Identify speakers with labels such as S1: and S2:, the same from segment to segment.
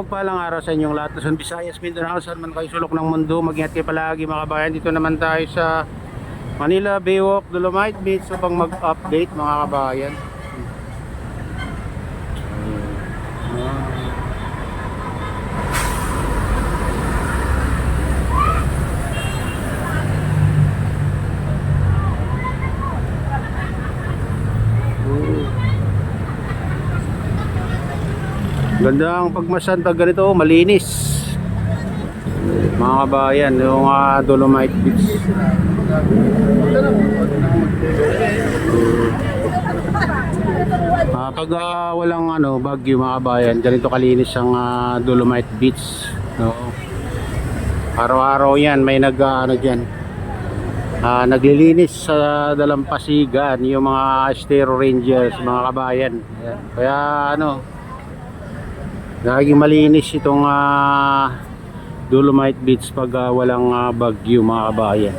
S1: mapagpalang araw sa inyong lahat. Luzon, Visayas, Mindanao, saan man kayo sulok ng mundo. Mag-ingat kayo palagi mga kabayan. Dito naman tayo sa Manila Baywalk, Dolomite Beach upang mag-update mga kabayan. Ganda ang pagmasan pag ganito, malinis mga kabayan, yung Dolomite Beach. Pag walang bagyo mga kabayan, ganito kalinis ang Dolomite Beach. Araw-araw yan may naglilinis sa dalampasigan yung mga Estero Rangers mga kabayan. Kaya laging malinis itong Dolomite Beach pag walang bagyo mga kabayan.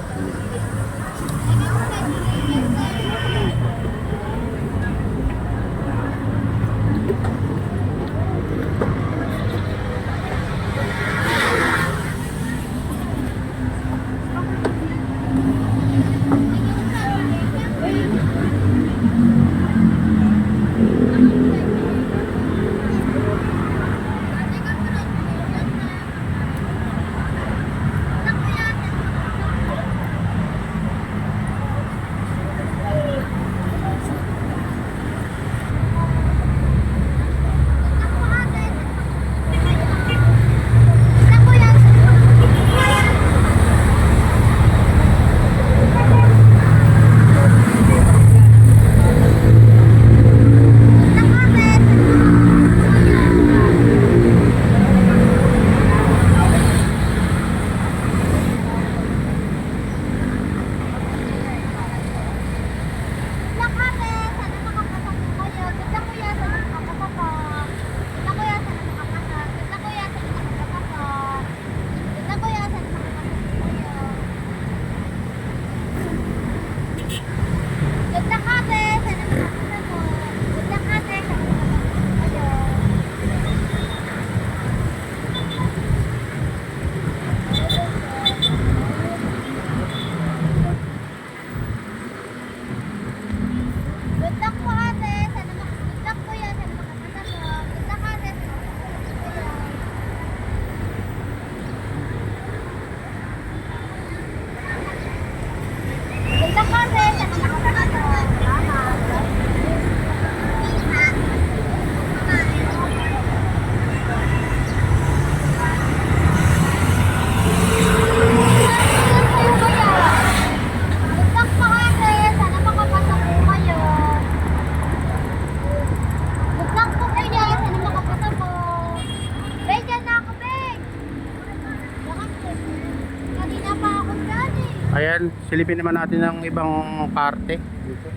S1: Ayan, silipin naman natin ang ibang parte dito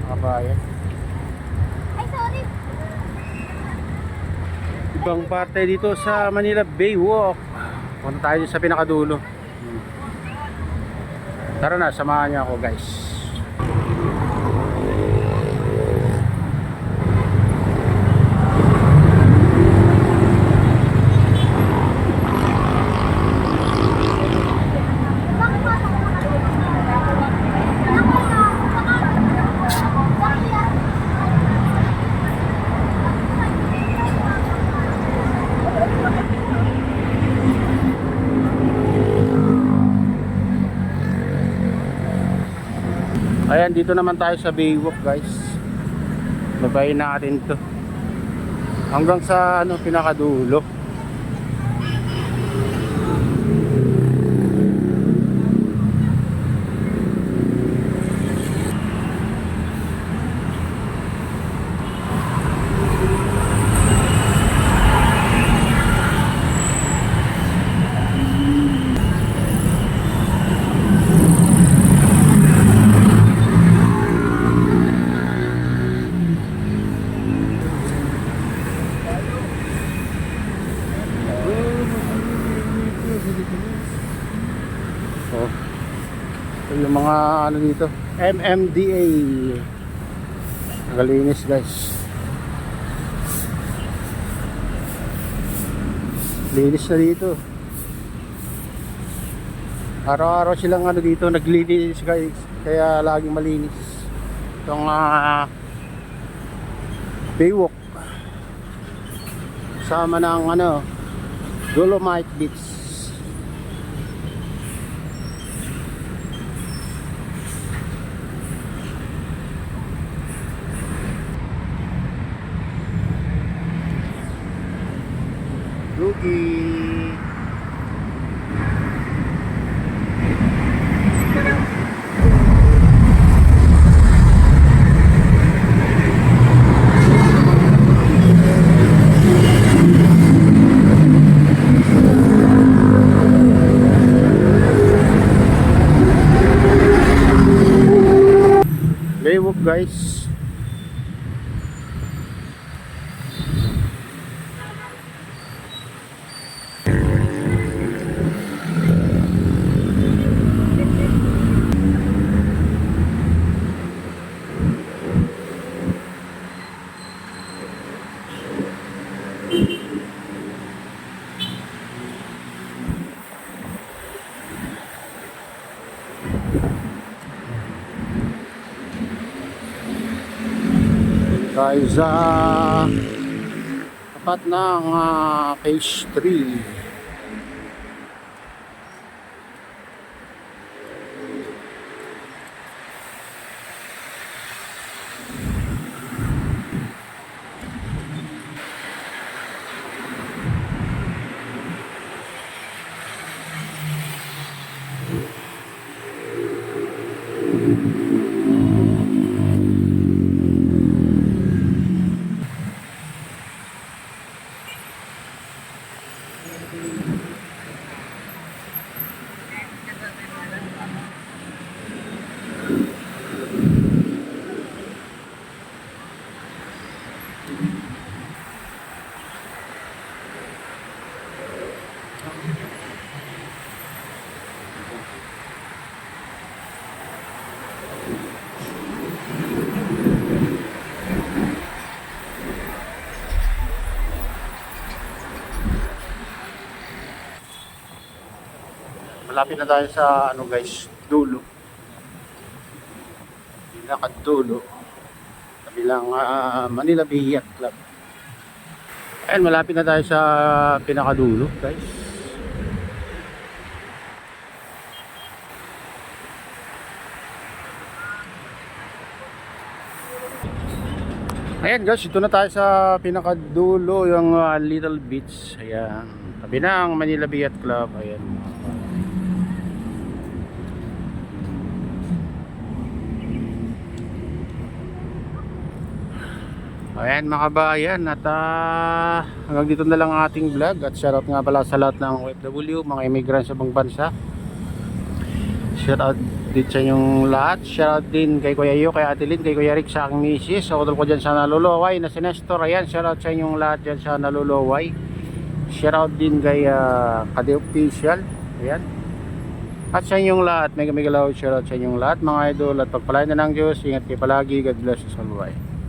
S1: mga kabayan.
S2: Ay, sorry.
S1: Ibang parte dito sa Manila Baywalk. Punta tayo sa pinakadulo. Tara na, samahan niyo ako guys. Ayan, dito naman tayo sa Baywalk guys. Babayin natin to hanggang sa pinakadulo. So, ito yung mga dito, MMDA. Nagalinis guys. Linis na dito. Araw-araw silang ano dito naglilinis guys, kaya laging malinis itong Baywalk sama ng ano Dolomite Beach. Lugi. Baywalk guys. Guys, tapat ng phase 3. Malapit na tayo sa ano guys, dulo. Pinakadulo. Kabilang Manila Bay Yacht Club. Ayun, malapit na tayo sa pinakadulo guys. Ayan guys, ito na tayo sa pinakadulo, yung Little Beach. Ayan, tabi ng Manila Bay Yacht Club. Ayan. Ayan mga kabayan, at hanggang dito na lang ang ating vlog. At shoutout nga pala sa lahat ng OFW, mga immigrants sa ibang bansa. Shoutout din sa inyong lahat. Shoutout din kay Kuya Yu, kay Ate Lynn, kay Kuya Rick, sa aking misis. Sa utol ko dyan sa Naluloway na si Nestor. Ayan, shoutout sa inyong lahat dyan sa Naluloway. Shoutout din kay Kade Official. Ayan. At sa inyong lahat, mega mega loud shoutout sa inyong lahat mga idol. At pagpalain na ng Diyos, ingat kayo palagi. God bless us all. Bye.